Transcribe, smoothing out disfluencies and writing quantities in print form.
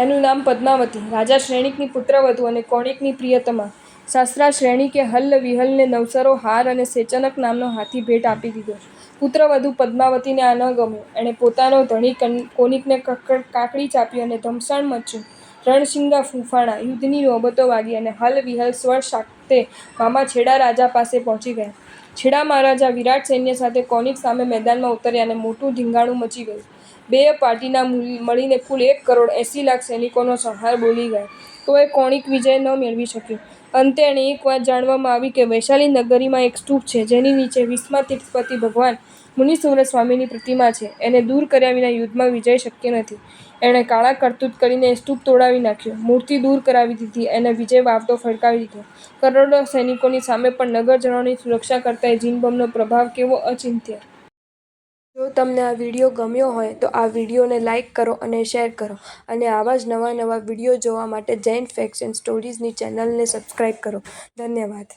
એનું નામ પદ્માવતી. રાજા શ્રેણિકની પુત્રવધુ અને કોણિકની પ્રિયતમા. શાસ્ત્રા શ્રેણિકે હલ્લ વિહલને નવસરો હાર અને સેચનક નામનો હાથી ભેટ આપી દીધો. પુત્રવધુ પદ્માવતીને આ ન ગમ્યું. એણે પોતાનો ધણી કોનિકને કાકડી ચાંપી અને ધમસાણ મચ્યું. રણશીંગા ફૂંફાણા, યુદ્ધની નોબતો વાગી અને હલ વિહલ સ્વર સાથે મામા છેડા રાજા પાસે પહોંચી ગયા. છેડા મહારાજા વિરાટ સૈન્ય સાથે કોનિક સામે મેદાનમાં ઉતર્યા અને મોટું ધીંગાણું મચી ગયું. બેય પાર્ટીના મળીને કુલ 1,80,00,000 સૈનિકોનો સંહાર બોલી ગયા. તોય કોણિક વિજય ન મેળવી શક્યું. અંતે એણે એક વાત જાણવામાં આવી કે વૈશાલી નગરીમાં એક સ્તૂપ છે જેની નીચે 20મા તીર્થપતિ ભગવાન મુનીસુવ્રત સ્વામીની પ્રતિમા છે. એને દૂર કર્યા વિના યુદ્ધમાં વિજય શક્ય નથી. એણે કાળા કરતૂત કરીને એ સ્તૂપ તોડાવી નાખ્યો, મૂર્તિ દૂર કરાવી દીધી અને વિજય વાવટો ફટકાવી દીધો. કરોડો સૈનિકોની સામે પણ નગરજનોની સુરક્ષા કરતાં જીનબમનો પ્રભાવ કેવો અચિંત્ય! જો તમને આ વિડીયો ગમ્યો હોય તો આ વિડીયોને લાઇક કરો અને શેર કરો અને આવા જ નવા વિડીયો જોવા માટે જૈન ફેક્ટ્સ એન્ડ સ્ટોરીઝની ચેનલને સબસ્ક્રાઇબ કરો. ધન્યવાદ.